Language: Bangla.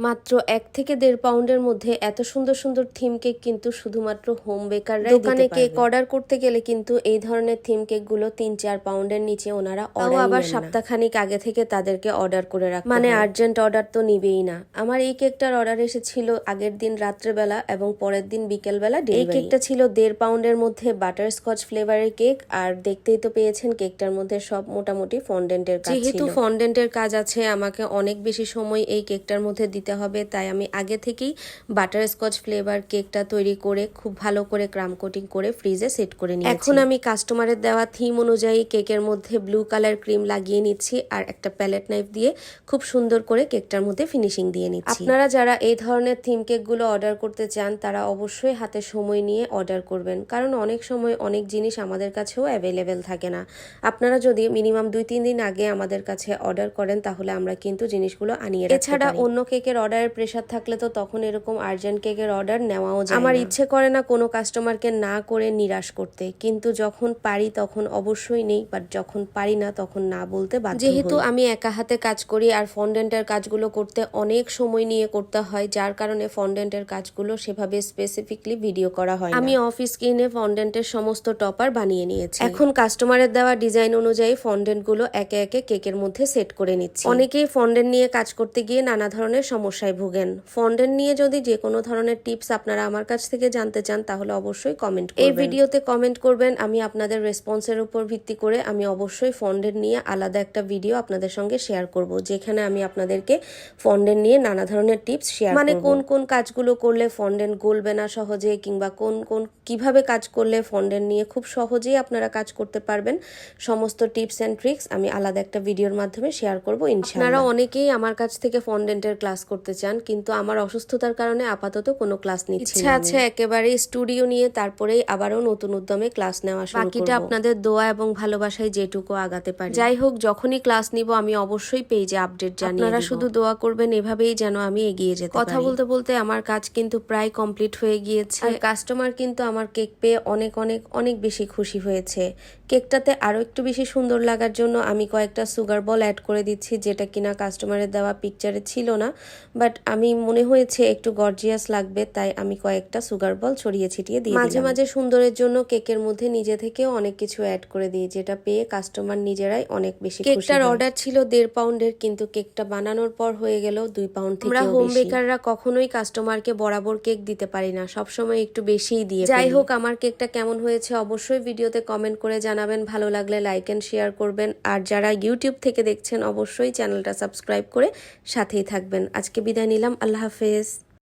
মাত্র 1 থেকে 1.5 পাউন্ডের মধ্যে এত সুন্দর সুন্দর থিম কেক কিন্তু শুধুমাত্র হোম বেকাররাই দিতে পারবে। দোকানে কেক অর্ডার করতে গেলে কিন্তু এই ধরনের থিম কেকগুলো 3-4 পাউন্ডের নিচে ওনারা অর্ডার আবার সপ্তাহখানিক আগে থেকে তাদেরকে অর্ডার করে রাখতে হয়, মানে আর্জেন্ট অর্ডার তো নিবেই না। আমার এই কেকটার অর্ডার এসেছিল আগের দিন রাত্রেবেলা এবং পরের দিন বিকেলবেলা ডেলিভারি। এই কেকটা ছিল 1.5 পাউন্ডের মধ্যে বাটারস্কচ ফ্লেভারের কেক, আর দেখতেই তো পেয়েছেন কেকটার মধ্যে সব মোটামুটি ফন্ডেন্টের কাজ ছিল। যেহেতু ফন্ডেন্টের কাজ আছে আমাকে অনেক বেশি সময় এই কেকটার মধ্যে দিতে হবে, তাই আমি আগে থেকেই বাটারস্কচ ফ্লেভার কেকটা তৈরি করে খুব ভালো করে ক্রাম কোটিং করে ফ্রিজে সেট করে নিয়েছি। এখন আমি কাস্টমারের দেওয়া থিম অনুযায়ী কেকের মধ্যে ব্লু কালার ক্রিম লাগিয়ে নিচ্ছি আর একটা প্যালেট নাইফ দিয়ে খুব সুন্দর করে কেকটার মধ্যে ফিনিশিং দিয়ে নিচ্ছি। আপনারা যারা এই ধরনের থিম কেকগুলো অর্ডার করতে চান তারা অবশ্যই হাতে সময় নিয়ে অর্ডার করবেন, কারণ অনেক সময় অনেক জিনিস আমাদের কাছেও অ্যাভেলেবেল থাকে না। আপনারা যদি মিনিমাম 2-3 দিন আগে আমাদের কাছে অর্ডার করেন তাহলে আমরা কিন্তু জিনিসগুলো আনিয়ে রাখতে পারি। এছাড়া অন্য কেকের অর্ডারের প্রেসার থাকলে তো তখন এরকম আর্জেন্ট কেকের অর্ডার নেওয়াও যায় না। আমার ইচ্ছে করে না কোনো কাস্টমারকে না করে নিরাশ করতে, কিন্তু যখন পারি তখন অবশ্যই নেই, বাট যখন পারি না তখন না বলতে বাধ্য হই। যেহেতু আমি একা হাতে কাজ করি আর ফন্ডেন্টের কাজগুলো করতে অনেক সময় নিয়ে করতে হয়, যার কারণে ফন্ডেন্টের কাজগুলো সেভাবে স্পেসিফিকলি ভিডিও করা হয়। আমি অফিস স্ক্রিনে ফন্ডেন্টের সমস্ত টপার বানিয়ে নিয়েছি। এখন কাস্টমারের দেওয়া ডিজাইন অনুযায়ী ফন্ডেন্টগুলো একে একে কেকের মধ্যে সেট করে নিচ্ছি। অনেকেই ফন্ডেন্ট নিয়ে কাজ করতে গিয়ে নানা ধরনের সমস্যায় ভোগেন। ফন্ডেন্ট নিয়ে যদি যে কোনো ধরনের টিপস আপনারা আমার কাছ থেকে জানতে চান তাহলে অবশ্যই কমেন্ট করবেন। এই ভিডিওতে কমেন্ট করবেন, আমি আপনাদের রেসপন্সের উপর ভিত্তি করে আমি অবশ্যই ফন্ডেন্ট নিয়ে আলাদা একটা ভিডিও আপনাদের সঙ্গে শেয়ার করব, যেখানে আমি আপনাদেরকে ফন্ডেন্ট নিয়ে নানা ধরনের টিপস শেয়ার করব। মানে কোন কোন কাজগুলো করলে ফন্ডেন্ট গলবে না সহজে, কিংবা কিভাবে কাজ করলে ফন্ডেন্ট নিয়ে খুব সহজেই আপনারা কাজ করতে পারবেন, সমস্ত টিপস এন্ড ট্রিক্স আমি আলাদা একটা ভিডিওর মাধ্যমে শেয়ার করব ইনশাআল্লাহ। আপনারা অনেকেই আমার কাছ থেকে ফন্ডেন্টের ক্লাস করতে চান, কিন্তু আমার অসুস্থতার কারণে আপাতত কোনো ক্লাস নিচ্ছি না। ইচ্ছা আছে একেবারে স্টুডিও নিয়ে তারপরেই আবারও নতুন উদ্যমে ক্লাস নেওয়া শুরু করব। বাকিটা আপনাদের দোয়া এবং ভালোবাসায় যেটুকু আগাতে পারি। যাই হোক, যখনই ক্লাস নিব আমি অবশ্যই পেজে আপডেট জানিয়ে দেব। আপনারা শুধু দোয়া করবেন এভাবেই যেন আমি এগিয়ে যেতে পারি। কথা বলতে বলতে আমার কাজ কিন্তু প্রায় কমপ্লিট হয়ে গিয়েছে, আর কাস্টমার কিন্তু আমার কেক পেয়ে অনেক অনেক অনেক বেশি খুশি হয়েছে। কেকটাতে আরো একটু বেশি সুন্দর লাগার জন্য আমি কয়েকটা সুগার বল অ্যাড করে দিচ্ছি, যেটা কিনা কাস্টমারের দেওয়া পিকচারে ছিল না, বাট আমি মনে হয়েছে একটু গর্জিয়াস লাগবে, তাই আমি কয়েকটা সুগার বল ছড়িয়ে ছিটিয়ে দিয়ে মাঝে মাঝে সুন্দরের জন্য কেকের মধ্যে নিজে থেকেও অনেক কিছু অ্যাড করে দিই, যেটা পেয়ে কাস্টমার নিজেরাই অনেক বেশি খুশি। কেকটার অর্ডার ছিল 1.5 পাউন্ডের, কিন্তু কেকটা বানানোর পর হয়ে গেল 2 পাউন্ড থেকে বেশি। আমরা হোম বেকাররা কখনোই কাস্টমারকে বরাবর কেক দিতে পারি না, সবসময় একটু বেশিই দিয়ে। যাই হোক, আমার কেকটা কেমন হয়েছে অবশ্যই ভিডিওতে কমেন্ট করে জানাবেন, ভালো লাগলে লাইক এন্ড শেয়ার করবেন, আর যারা ইউটিউব থেকে দেখছেন অবশ্যই চ্যানেলটা সাবস্ক্রাইব করে সাথেই থাকবেন। আজকে বিদায় নিলাম, আল্লাহ হাফেজ।